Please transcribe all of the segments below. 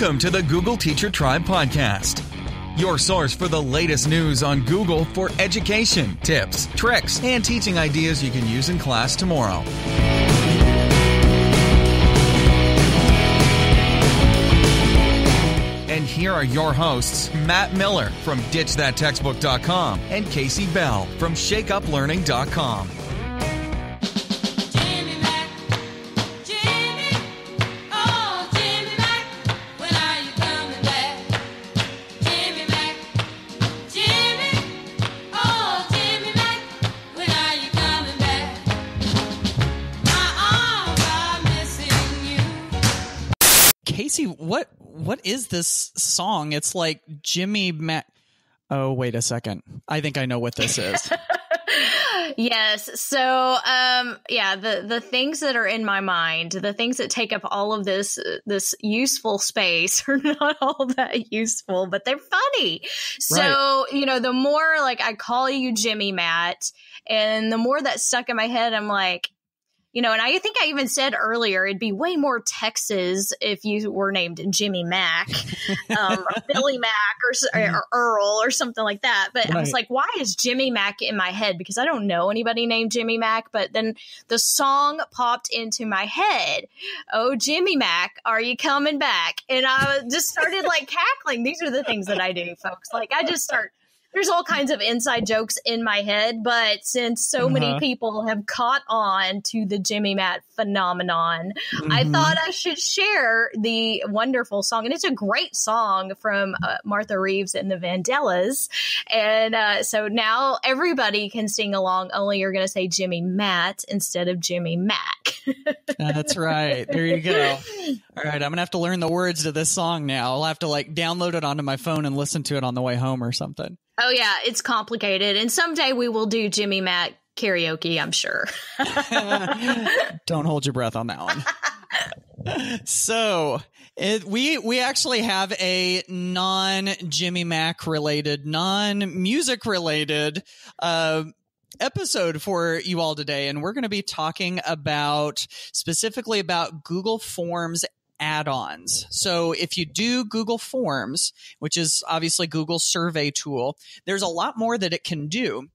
Welcome to the Google Teacher Tribe podcast, your source for the latest news on Google for education, tips, tricks, and teaching ideas you can use in class tomorrow. And here are your hosts, Matt Miller from DitchThatTextbook.com and Casey Bell from ShakeUpLearning.com. Casey, what is this song? It's like Jimmy Mac. Oh, wait a second. I think I know what this is. Yes. So, the things that are in my mind, the things that take up all of this useful space are not all that useful, but they're funny. So, right. The more like I call you Jimmy Matt, and the more that stuck in my head, I'm like, and I think I even said earlier, it'd be way more Texas if you were named Jimmy Mac, or Billy Mac, or Earl, or something like that. But right. I was like, why is Jimmy Mac in my head? Because I don't know anybody named Jimmy Mac. But then the song popped into my head. Oh, Jimmy Mac, are you coming back? And I just started like cackling. These are the things that I do, folks. Like I just start. There's all kinds of inside jokes in my head, but since so many people have caught on to the Jimmy Matt phenomenon, I thought I should share the wonderful song. And it's a great song from Martha Reeves and the Vandellas. And so now everybody can sing along, only you're going to say Jimmy Matt instead of Jimmy Mac. That's right. There you go. All right. I'm going to have to learn the words to this song now. I'll have to download it onto my phone and listen to it on the way home or something. Oh, yeah, it's complicated. And someday we will do Jimmy Matt karaoke, I'm sure. Don't hold your breath on that one. So we actually have a non-Jimmy Mac related, non-music related episode for you all today. And we're going to be talking specifically about Google Forms add-ons. So if you do Google Forms, which is obviously Google's survey tool, there's a lot more that it can do.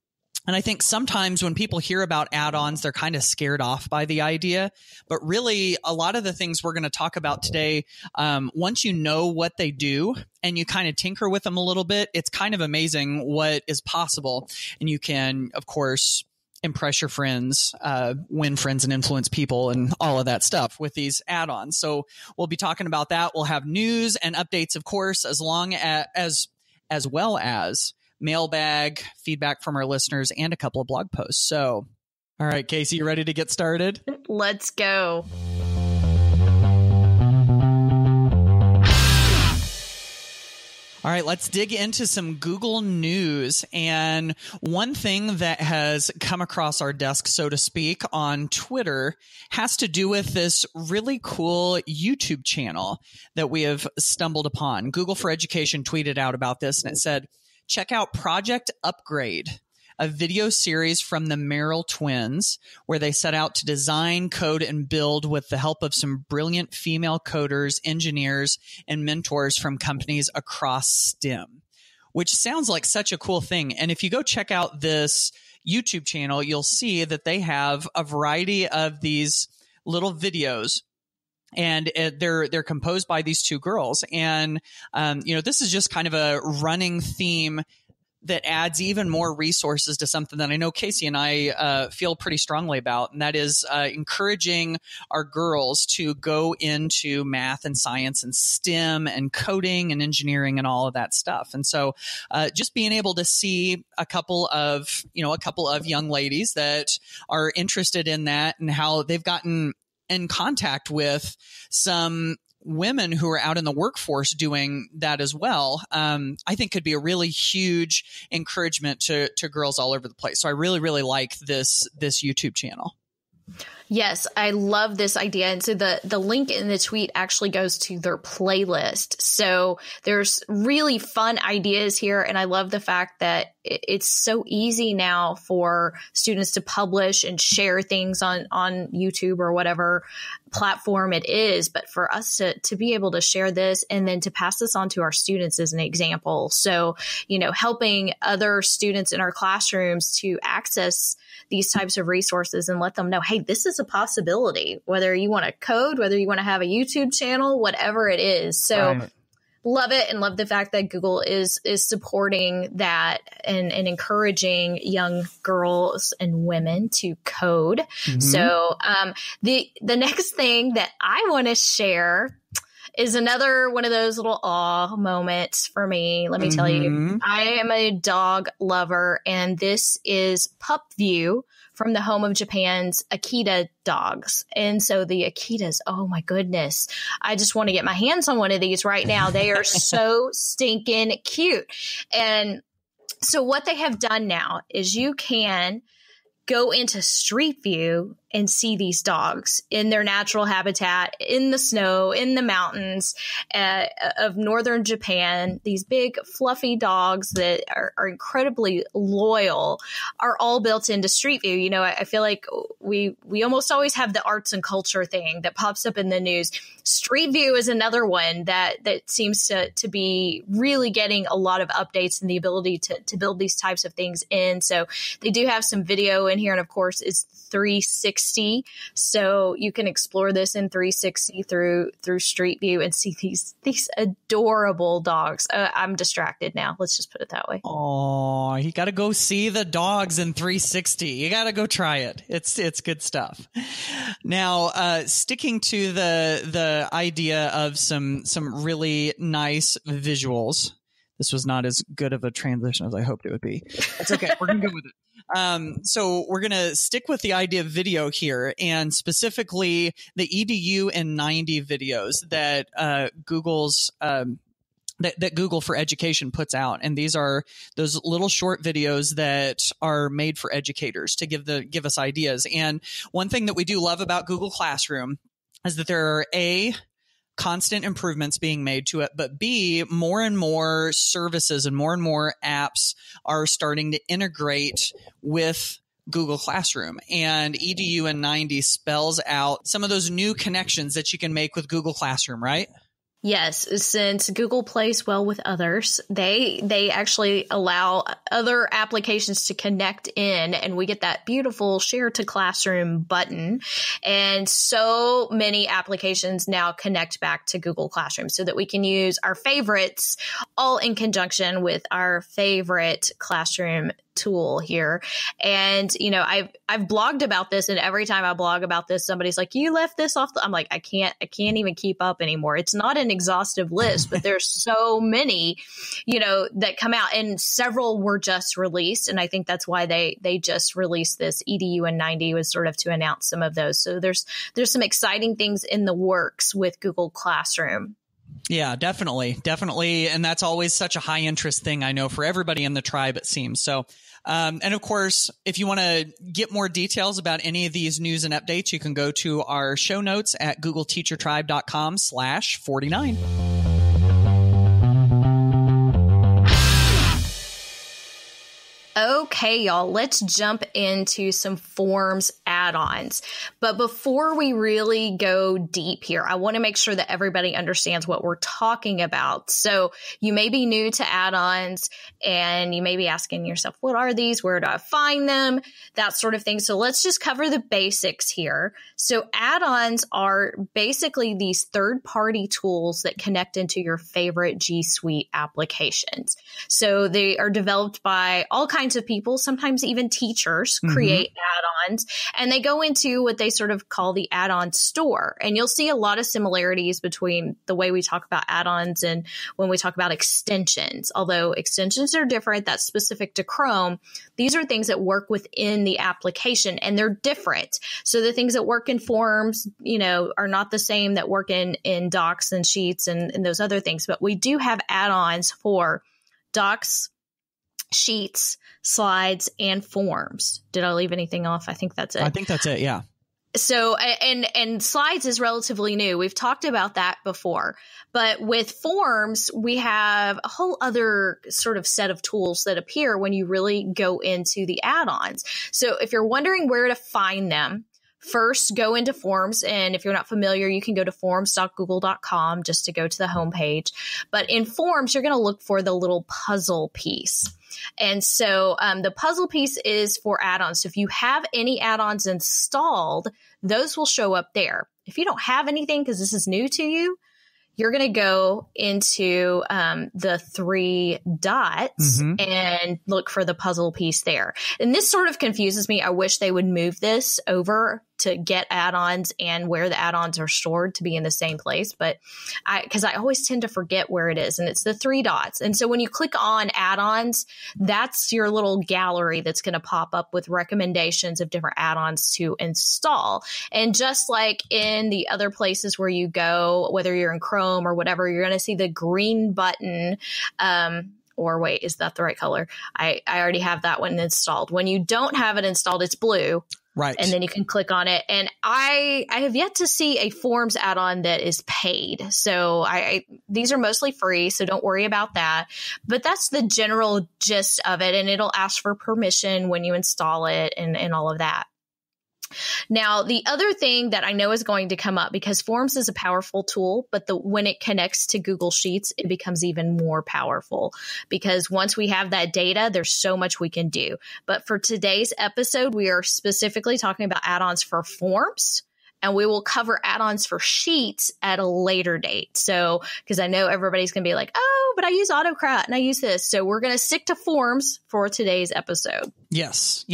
And I think sometimes when people hear about add-ons, they're kind of scared off by the idea. But really, a lot of the things we're going to talk about today, once you know what they do and you kind of tinker with them a little bit, it's kind of amazing what is possible. And you can, of course, impress your friends, win friends and influence people and all of that stuff with these add-ons. So we'll be talking about that. We'll have news and updates, of course, as well as mailbag, feedback from our listeners, and a couple of blog posts. So, all right, Casey, you ready to get started? Let's go. All right, let's dig into some Google news. And one thing that has come across our desk, so to speak, on Twitter has to do with this really cool YouTube channel that we have stumbled upon. Google for Education tweeted out about this, and it said, check out Project Upgrade, a video series from the Merrill twins, where they set out to design, code, and build with the help of some brilliant female coders, engineers, and mentors from companies across STEM, which sounds like such a cool thing. And if you go check out this YouTube channel, you'll see that they have a variety of these little videos. And they're composed by these two girls. And, this is just kind of a running theme that adds even more resources to something that I know Casey and I feel pretty strongly about, and that is encouraging our girls to go into math and science and STEM and coding and engineering and all of that stuff. And so just being able to see a couple of young ladies that are interested in that and how they've gotten in contact with some women who are out in the workforce doing that as well, I think could be a really huge encouragement to girls all over the place. So I really, really like this YouTube channel. Yes, I love this idea. And so the link in the tweet actually goes to their playlist. So there's really fun ideas here. And I love the fact that it's so easy now for students to publish and share things on YouTube or whatever platform it is. But for us to be able to share this and then to pass this on to our students as an example. So, helping other students in our classrooms to access these types of resources and let them know, hey, this is a possibility, whether you want to code, whether you want to have a YouTube channel, whatever it is. So right. Love it, and love the fact that Google is supporting that and encouraging young girls and women to code. Mm-hmm. So the next thing that I want to share is another one of those little awe moments for me. Let me tell you, I am a dog lover, and this is Pup View from the home of Japan's Akita dogs. And so the Akitas, oh my goodness, I just want to get my hands on one of these right now. They are so stinking cute. And so what they have done now is you can go into Street View and see these dogs in their natural habitat, in the snow, in the mountains of northern Japan. These big fluffy dogs that are incredibly loyal are all built into Street View. I feel like we almost always have the arts and culture thing that pops up in the news. Street View is another one that seems to be really getting a lot of updates and the ability to build these types of things in. So they do have some video in here, and of course it's 360, so you can explore this in 360 through Street View and see these adorable dogs. I'm distracted now. Let's just put it that way. Oh, you got to go see the dogs in 360. You got to go try it. It's good stuff. Now, sticking to the idea of some really nice visuals. This was not as good of a transition as I hoped it would be. It's okay. We're going to go with it. So we're going to stick with the idea of video here, and specifically the EDU and 90 videos that Google's that Google for Education puts out. And these are those little short videos that are made for educators to give us ideas. And one thing that we do love about Google Classroom is that there are constant improvements being made to it, but B, more and more services and more apps are starting to integrate with Google Classroom, and EDU and 90 spells out some of those new connections that you can make with Google Classroom, right? Yes, since Google plays well with others, they actually allow other applications to connect in, and we get that beautiful share to classroom button. And so many applications now connect back to Google Classroom so that we can use our favorites all in conjunction with our favorite classroom tool here. And I've blogged about this, and every time I blog about this, somebody's like, you left this off. I'm like, I can't even keep up anymore. It's not an exhaustive list, but there's so many that come out, and several were just released, and I think that's why they just released this. EDU and 90 was sort of to announce some of those. So there's some exciting things in the works with Google Classroom. Yeah, definitely. And that's always such a high interest thing, I know, for everybody in the tribe, it seems. So, and of course, if you want to get more details about any of these news and updates, you can go to our show notes at googleteachertribe.com/49. Okay, y'all, let's jump into some forms add-ons. But before we really go deep here, I want to make sure that everybody understands what we're talking about. So you may be new to add-ons, and you may be asking yourself, what are these? Where do I find them? That sort of thing. So let's just cover the basics here. So add-ons are basically these third-party tools that connect into your favorite G Suite applications. So they are developed by all kinds of people, sometimes even teachers create add-ons, and they go into what they sort of call the add-on store. And you'll see a lot of similarities between the way we talk about add-ons and when we talk about extensions. Although extensions are different, that's specific to Chrome. These are things that work within the application, and they're different. So the things that work in Forms, are not the same that work in Docs and Sheets and those other things. But we do have add-ons for Docs, Sheets, Slides, and Forms. Did I leave anything off? I think that's it. I think that's it, yeah. So, and slides is relatively new. We've talked about that before. But with forms, we have a whole other sort of set of tools that appear when you really go into the add-ons. So if you're wondering where to find them, first go into forms. And if you're not familiar, you can go to forms.google.com just to go to the homepage. But in forms, you're going to look for the little puzzle piece. And so the puzzle piece is for add-ons. So if you have any add-ons installed, those will show up there. If you don't have anything, because this is new to you, you're going to go into the 3 dots and look for the puzzle piece there. And this sort of confuses me. I wish they would move this over to get add-ons and where the add-ons are stored to be in the same place. But because I always tend to forget where it is, and it's the 3 dots. And so when you click on add-ons, that's your little gallery that's going to pop up with recommendations of different add-ons to install. And just like in the other places where you go, whether you're in Chrome or whatever, you're going to see the green button. Or wait, is that the right color? I already have that one installed. When you don't have it installed, it's blue. Right. And then you can click on it. And I have yet to see a forms add-on that is paid. So these are mostly free, so don't worry about that. But that's the general gist of it. And it'll ask for permission when you install it and all of that. Now, the other thing that I know is going to come up, because Forms is a powerful tool, but when it connects to Google Sheets, it becomes even more powerful, because once we have that data, there's so much we can do. But for today's episode, we are specifically talking about add-ons for Forms. And we will cover add-ons for Sheets at a later date. So, because I know everybody's going to be like, oh, but I use Autocrat and I use this. So we're going to stick to Forms for today's episode. Yes,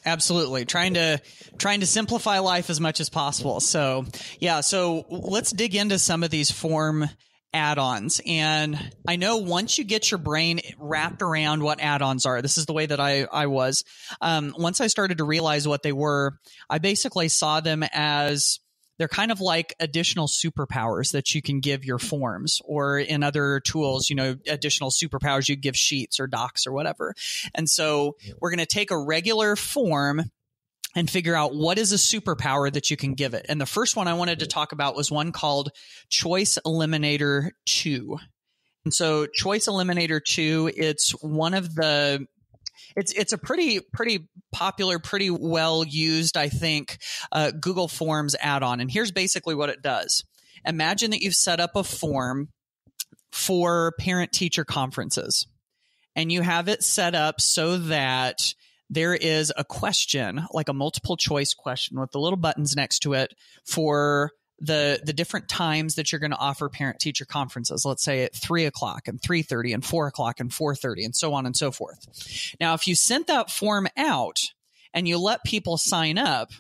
absolutely. Trying to simplify life as much as possible. So, yeah, so let's dig into some of these form add-ons. And I know once you get your brain wrapped around what add-ons are, this is the way that I was. Once I started to realize what they were, I basically saw them as they're kind of like additional superpowers that you can give your forms, or in other tools, additional superpowers you give Sheets or Docs or whatever. And so we're going to take a regular form and figure out what is a superpower that you can give it. And the first one I wanted to talk about was one called Choice Eliminator 2. And so Choice Eliminator 2, it's one of the it's a pretty popular, pretty well used, I think, Google Forms add-on. And here's basically what it does. Imagine that you've set up a form for parent-teacher conferences, and you have it set up so that there is a question, like a multiple choice question with the little buttons next to it for the different times that you're going to offer parent-teacher conferences. Let's say at 3 o'clock and 3:30 and 4 o'clock and 4:30 and so on and so forth. Now, if you sent that form out and you let people sign up,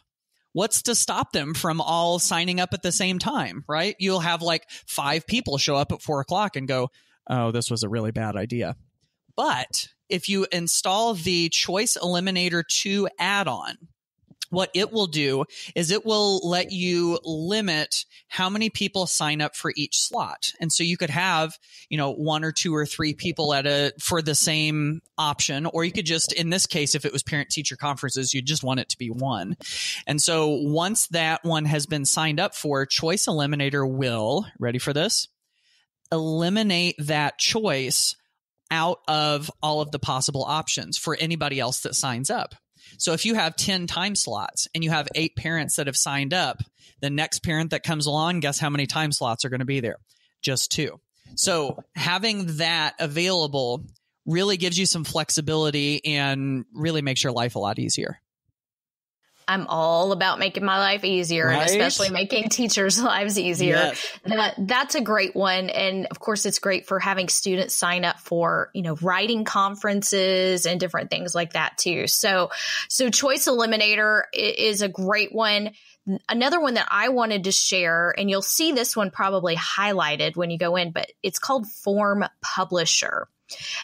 what's to stop them from all signing up at the same time, right? You'll have like 5 people show up at 4 o'clock and go, oh, this was a really bad idea. But if you install the Choice Eliminator 2 add-on, what it will do is it will let you limit how many people sign up for each slot. And so you could have, 1 or 2 or 3 people for the same option, or you could just, in this case, if it was parent-teacher conferences, you just want it to be 1. And so once that one has been signed up for, Choice Eliminator will, ready for this, eliminate that choice out of all of the possible options for anybody else that signs up. So if you have 10 time slots and you have 8 parents that have signed up, the next parent that comes along, guess how many time slots are going to be there? Just 2. So having that available really gives you some flexibility and really makes your life a lot easier. I'm all about making my life easier, right? And especially making teachers' lives easier. Yes. That's a great one. And of course, it's great for having students sign up for, writing conferences and different things like that too. So Choice Eliminator is a great one. Another one that I wanted to share, and you'll see this one probably highlighted when you go in, but it's called Form Publisher.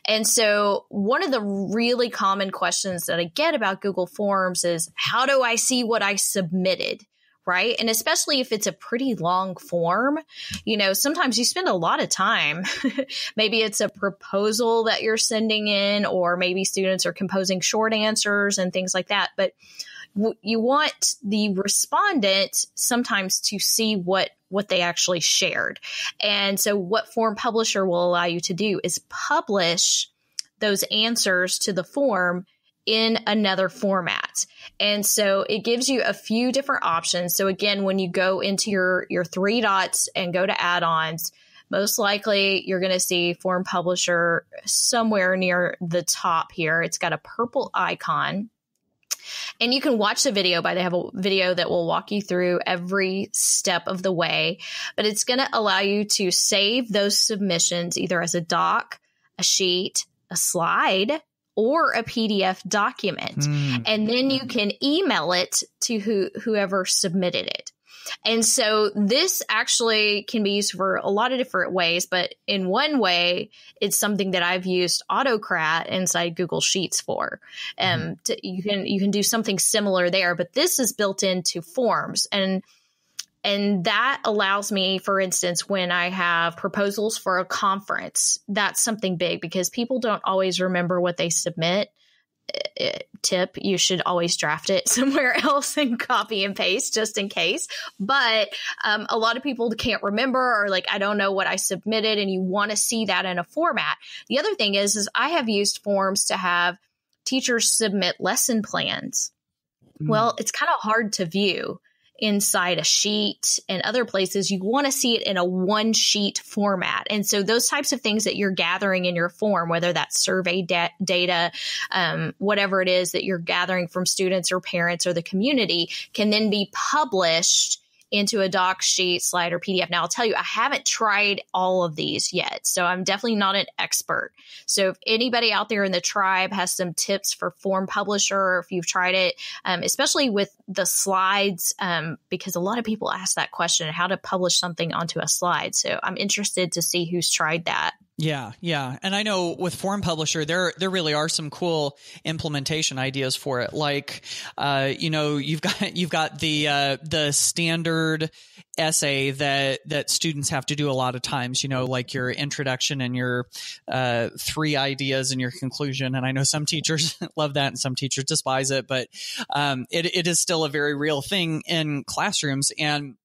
And so one of the really common questions that I get about Google Forms is, how do I see what I submitted? Right. And especially if it's a pretty long form, sometimes you spend a lot of time. Maybe it's a proposal that you're sending in, or maybe students are composing short answers and things like that. But you want the respondent sometimes to see what they actually shared. And so what Form Publisher will allow you to do is publish those answers to the form in another format. And so it gives you a few different options. So again, when you go into your three dots and go to add-ons, most likely you're going to see Form Publisher somewhere near the top here. It's got a purple icon. And you can watch the video, they have a video that will walk you through every step of the way. But it's going to allow you to save those submissions either as a doc, a sheet, a slide, or a PDF document. And then you can email it to whoever submitted it. And so this actually can be used for a lot of different ways, but in one way, it's something that I've used Autocrat inside Google Sheets for. You can do something similar there, but this is built into Forms. And that allows me, for instance, when I have proposals for a conference, that's something big because people don't always remember what they submit. Tip, you should always draft it somewhere else and copy and paste just in case. But a lot of people can't remember or like, I don't know what I submitted, and you want to see that in a format. The other thing is I have used Forms to have teachers submit lesson plans. Well, it's kind of hard to view inside a sheet and other places. You want to see it in a one sheet format. And so those types of things that you're gathering in your form, whether that's survey data, whatever it is that you're gathering from students or parents or the community, can then be published into a doc, sheet, slide, or PDF. Now, I'll tell you, I haven't tried all of these yet, so I'm definitely not an expert. So if anybody out there in the tribe has some tips for Form Publisher, or if you've tried it, especially with the slides, because a lot of people ask that question, how to publish something onto a slide. So I'm interested to see who's tried that. Yeah. And I know with Form Publisher, there really are some cool implementation ideas for it. Like, you've got the standard essay that students have to do a lot of times, like your introduction and your 3 ideas and your conclusion. And I know some teachers love that and some teachers despise it, but it is still a very real thing in classrooms. And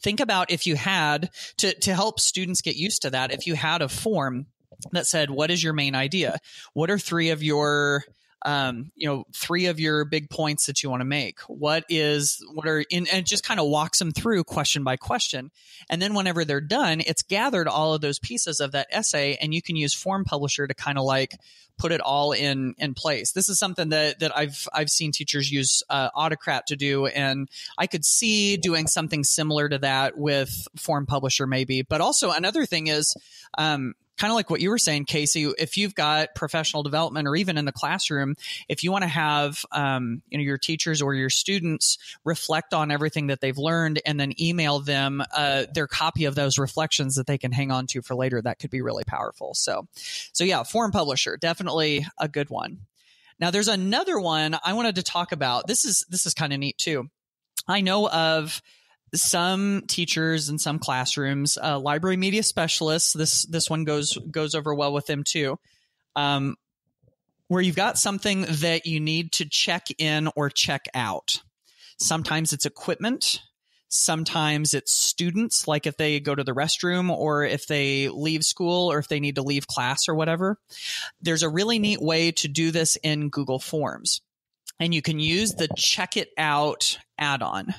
think about if you had to help students get used to that, if you had a form that said, what is your main idea? What are 3 of your 3 of your big points that you want to make? And it just kind of walks them through question by question. And then whenever they're done, it's gathered all of those pieces of that essay, and you can use Form Publisher to kind of like put it all in place. This is something that I've seen teachers use Autocrat to do, and I could see doing something similar to that with Form Publisher maybe. But also another thing is, kind of like what you were saying, Casey, if you've got professional development or even in the classroom, if you want to have your teachers or your students reflect on everything that they've learned and then email them their copy of those reflections that they can hang on to for later, that could be really powerful. So yeah, Form Publisher, definitely a good one. Now there's another one I wanted to talk about. This is kind of neat too. I know of some teachers in some classrooms, library media specialists, this one goes over well with them too, where you've got something that you need to check in or check out. Sometimes it's equipment. Sometimes it's students, like if they go to the restroom or if they leave school or if they need to leave class or whatever. There's a really neat way to do this in Google Forms, and you can use the Check It Out add-on.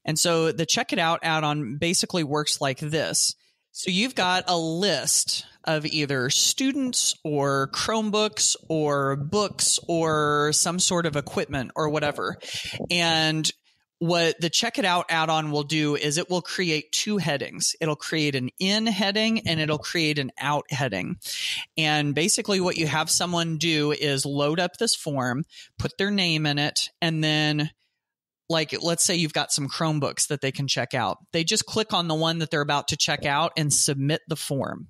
And so the Check It Out add-on basically works like this. So you've got a list of either students or Chromebooks or books or some sort of equipment or whatever. And what the Check It Out add-on will do is it will create 2 headings. It'll create an in heading and it'll create an out heading. And basically what you have someone do is load up this form, put their name in it, and then like, let's say you've got some Chromebooks that they can check out. They just click on the one that they're about to check out and submit the form.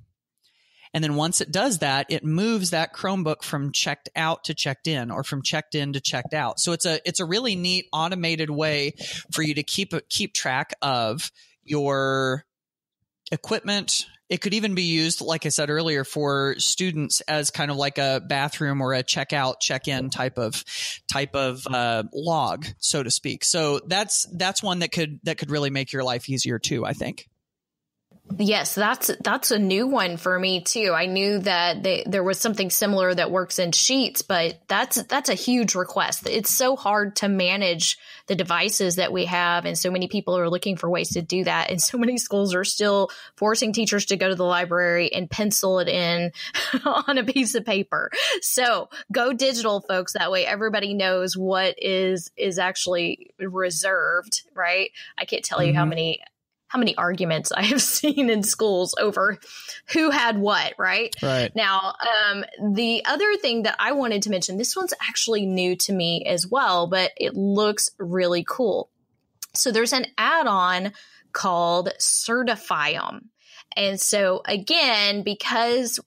And then once it does that, it moves that Chromebook from checked out to checked in, or from checked in to checked out. So it's a really neat automated way for you to keep track of your equipment. It could even be used, like I said earlier, for students as kind of like a bathroom or a checkout, check-in type of log, so to speak. So that's one that could really make your life easier too, I think. Yes, that's a new one for me too. I knew that there was something similar that works in Sheets, but that's a huge request. It's so hard to manage the devices that we have, and so many people are looking for ways to do that. And so many schools are still forcing teachers to go to the library and pencil it in on a piece of paper. So go digital, folks. That way everybody knows what is actually reserved, right? I can't tell you how many arguments I have seen in schools over who had what, right? Right. Now, the other thing that I wanted to mention, this one's actually new to me as well, but it looks really cool. So there's an add-on called Certify-em. And so again, because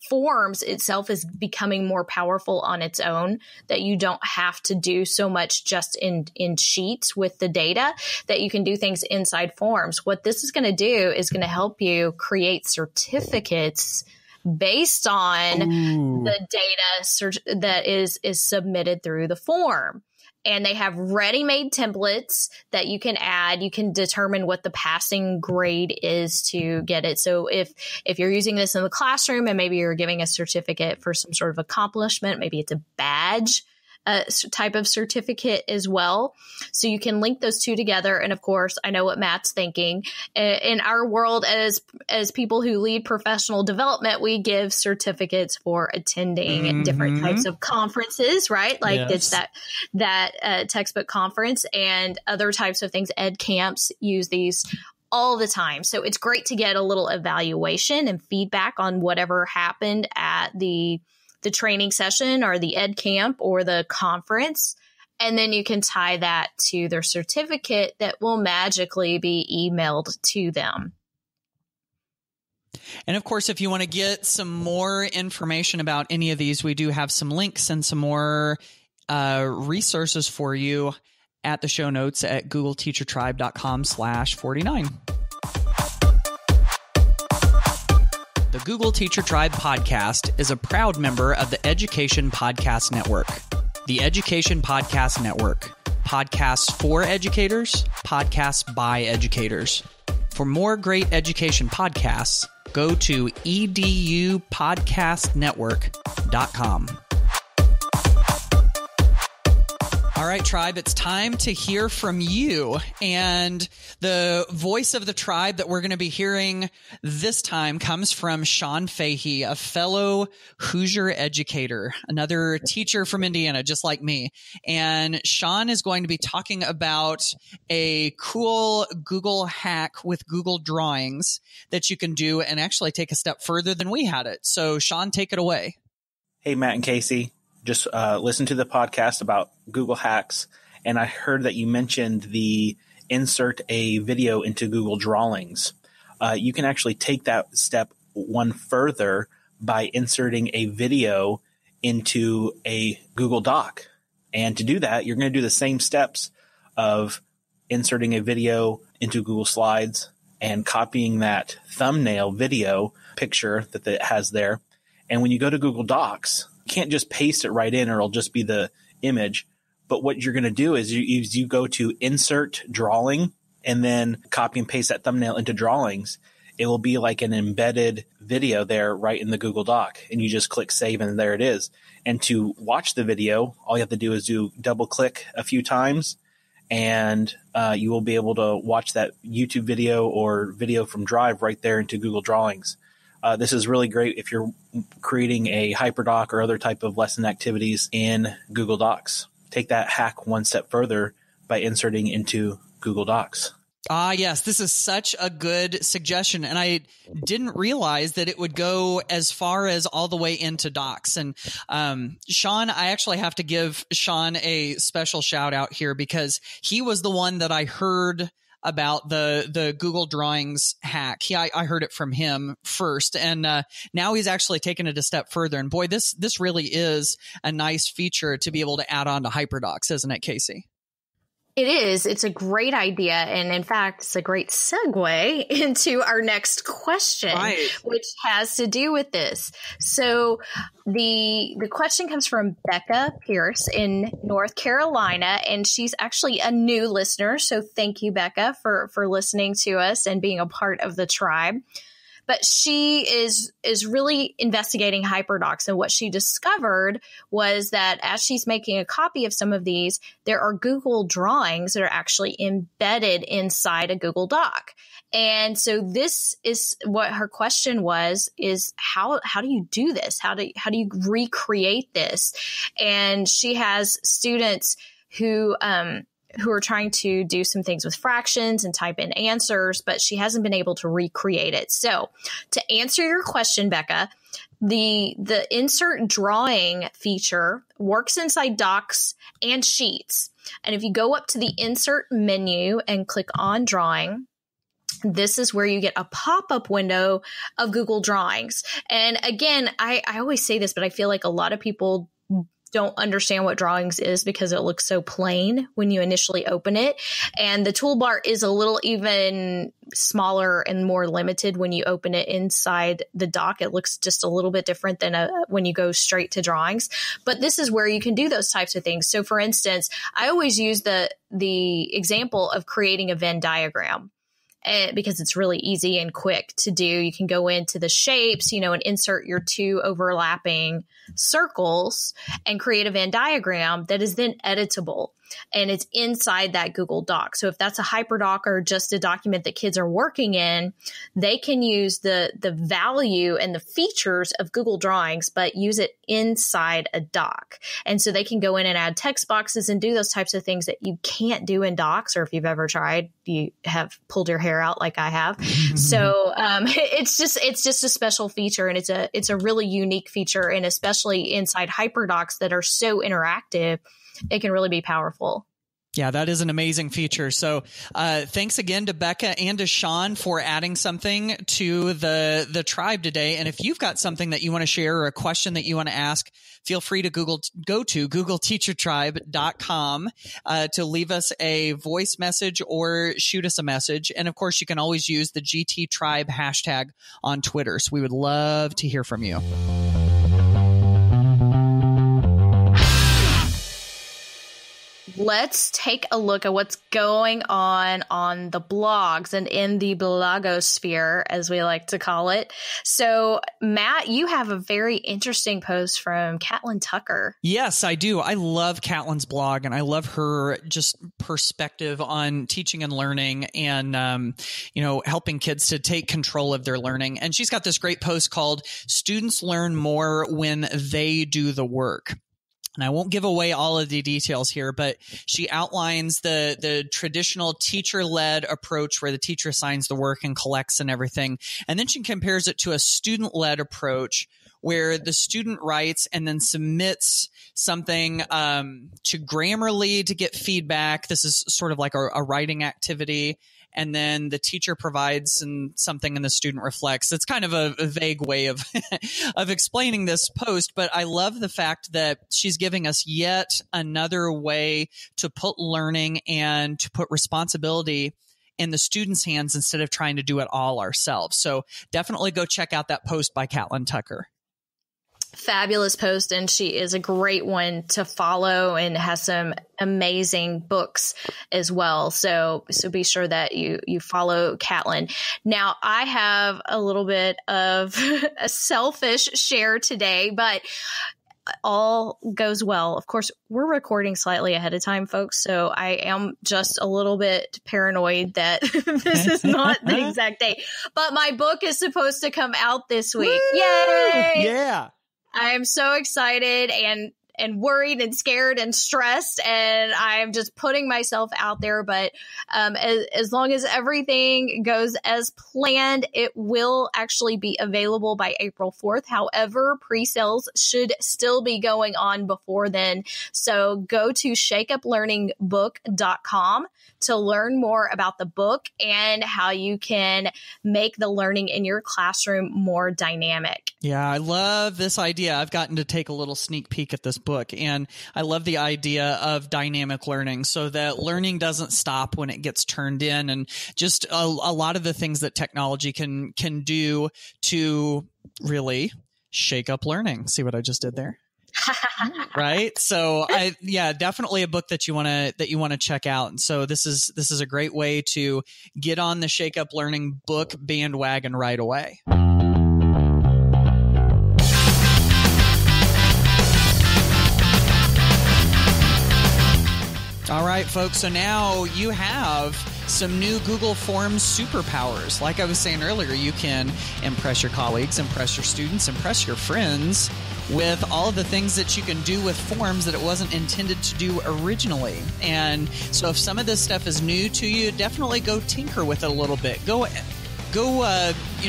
Forms itself is becoming more powerful on its own, that you don't have to do so much just in Sheets with the data, that you can do things inside Forms. What this is going to do is going to help you create certificates based on the data that is submitted through the form. And they have ready-made templates that you can add. You can determine what the passing grade is to get it. So if you're using this in the classroom and maybe you're giving a certificate for some sort of accomplishment, maybe it's a badge type of certificate as well. So you can link those two together. And of course, I know what Matt's thinking. In our world, as people who lead professional development, we give certificates for attending different types of conferences, right? Like it's that textbook conference and other types of things. Ed camps use these all the time. So it's great to get a little evaluation and feedback on whatever happened at the training session or the ed camp or the conference. And then you can tie that to their certificate that will magically be emailed to them. And of course, if you want to get some more information about any of these, we do have some links and some more resources for you at the show notes at googleteachertribe.com/49. The Google Teacher Tribe podcast is a proud member of the Education Podcast Network. The Education Podcast Network. Podcasts for educators, podcasts by educators. For more great education podcasts, go to edupodcastnetwork.com. All right, Tribe, it's time to hear from you. And the voice of the tribe that we're going to be hearing this time comes from Sean Fahey, a fellow Hoosier educator, another teacher from Indiana, just like me. And Sean is going to be talking about a cool Google hack with Google Drawings that you can do and actually take a step further than we had it. So, Sean, take it away. Hey, Matt and Casey. Just listened to the podcast about Google hacks, and I heard that you mentioned the insert a video into Google Drawings. You can actually take that step one further by inserting a video into a Google Doc. And to do that, you're going to do the same steps of inserting a video into Google Slides and copying that thumbnail video picture that it has there. And when you go to Google Docs, can't just paste it right in or it'll just be the image. But what you're going to do is you go to insert drawing and then copy and paste that thumbnail into Drawings. It will be like an embedded video there right in the Google Doc. And you just click save and there it is. And to watch the video, all you have to do is double click a few times and you will be able to watch that YouTube video or video from Drive right there into Google Drawings. This is really great if you're creating a HyperDoc or other type of lesson activities in Google Docs. Take that hack one step further by inserting into Google Docs. Yes, this is such a good suggestion. And I didn't realize that it would go as far as all the way into Docs. And Sean, I actually have to give Sean a special shout out here because he was the one that I heard about the Google Drawings hack. I heard it from him first, and now he's actually taken it a step further. And boy, this really is a nice feature to be able to add on to HyperDocs, isn't it, Casey? It is. It's a great idea. And in fact, it's a great segue into our next question, which has to do with this. So the question comes from Becca Pierce in North Carolina, and she's actually a new listener. So thank you, Becca, for listening to us and being a part of the tribe. But she is really investigating HyperDocs, and what she discovered was that as she's making a copy of some of these, there are Google drawings that are actually embedded inside a Google Doc. And so this is what her question was, is how do you do this? How do you recreate this? And she has students who are trying to do some things with fractions and type in answers, but she hasn't been able to recreate it. So to answer your question, Becca, the insert drawing feature works inside docs and sheets. And if you go up to the insert menu and click on drawing, this is where you get a pop-up window of Google Drawings. And again, I always say this, but I feel like a lot of people don't understand what drawings is because it looks so plain when you initially open it. And the toolbar is a little even smaller and more limited when you open it inside the doc. It looks just a little bit different than when you go straight to drawings. But this is where you can do those types of things. So for instance, I always use the example of creating a Venn diagram. Because it's really easy and quick to do. You can go into the shapes, and insert your two overlapping circles and create a Venn diagram that is then editable. And it's inside that Google Doc. So if that's a HyperDoc or just a document that kids are working in, they can use the value and the features of Google Drawings, but use it inside a doc. And so they can go in and add text boxes and do those types of things that you can't do in docs, or if you've ever tried, you have pulled your hair out like I have. So it's just a special feature, and it's a really unique feature, and especially inside HyperDocs that are so interactive, it can really be powerful. Yeah, that is an amazing feature. So thanks again to Becca and to Sean for adding something to the tribe today. And if you've got something that you want to share or a question that you want to ask, feel free to go to googleteachertribe.com to leave us a voice message or shoot us a message. And of course, you can always use the GT Tribe hashtag on Twitter. So we would love to hear from you. Let's take a look at what's going on the blogs and in the blogosphere, as we like to call it. So, Matt, you have a very interesting post from Caitlin Tucker. Yes, I do. I love Caitlin's blog, and I love her just perspective on teaching and learning and, helping kids to take control of their learning. And she's got this great post called "Students Learn More When They Do the Work." And I won't give away all of the details here, but she outlines the traditional teacher-led approach where the teacher assigns the work and collects and everything. And then she compares it to a student-led approach where the student writes and then submits something to Grammarly to get feedback. This is sort of like a writing activity. And then the teacher provides something and the student reflects. It's kind of a vague way of of explaining this post, but I love the fact that she's giving us yet another way to put learning and to put responsibility in the students' hands instead of trying to do it all ourselves. So definitely go check out that post by Caitlin Tucker. Fabulous post, and she is a great one to follow and has some amazing books as well. So be sure that you follow Caitlin. Now, I have a little bit of a selfish share today, but all goes well. Of course, we're recording slightly ahead of time, folks, so I am just a little bit paranoid that this is not the exact date. But my book is supposed to come out this week. Woo! Yay! Yeah. I am so excited and worried and scared and stressed, and I'm just putting myself out there. But as long as everything goes as planned, it will actually be available by April 4th. However, pre-sales should still be going on before then. So go to shakeuplearningbook.com to learn more about the book and how you can make the learning in your classroom more dynamic. Yeah, I love this idea. I've gotten to take a little sneak peek at this book. And I love the idea of dynamic learning so that learning doesn't stop when it gets turned in, and just a lot of the things that technology can do to really shake up learning. See what I just did there? Right. So definitely a book that you want to check out. And so this is a great way to get on the Shake Up Learning book bandwagon right away. All right, folks. So now you have some new Google Forms superpowers. Like I was saying earlier, you can impress your colleagues, impress your students, impress your friends with all of the things that you can do with forms that it wasn't intended to do originally. And so if some of this stuff is new to you, definitely go tinker with it a little bit. Go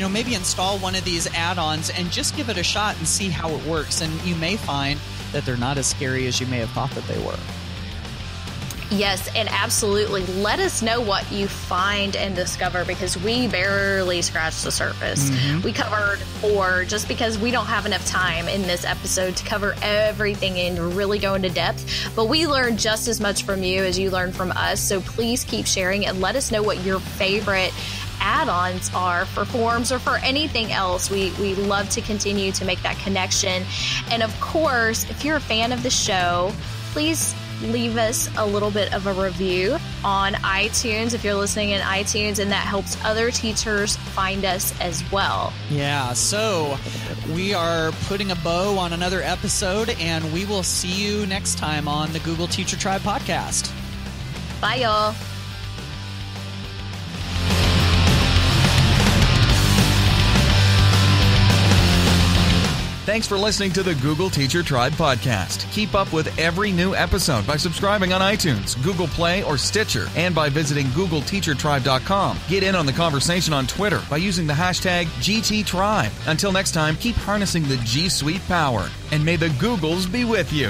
maybe install one of these add-ons and just give it a shot and see how it works. And you may find that they're not as scary as you may have thought that they were. Yes, and absolutely. Let us know what you find and discover, because we barely scratched the surface. Mm-hmm. We covered 4 just because we don't have enough time in this episode to cover everything and really go into depth. But we learned just as much from you as you learned from us. So please keep sharing and let us know what your favorite add-ons are for forms or for anything else. We love to continue to make that connection. And of course, if you're a fan of the show, please leave us a little bit of a review on iTunes if you're listening in iTunes, and that helps other teachers find us as well. Yeah, so we are putting a bow on another episode, and we will see you next time on the Google Teacher Tribe podcast. Bye, y'all. Thanks for listening to the Google Teacher Tribe podcast. Keep up with every new episode by subscribing on iTunes, Google Play, or Stitcher, and by visiting GoogleTeacherTribe.com. Get in on the conversation on Twitter by using the hashtag GTTribe. Until next time, keep harnessing the G Suite power, and may the Googles be with you.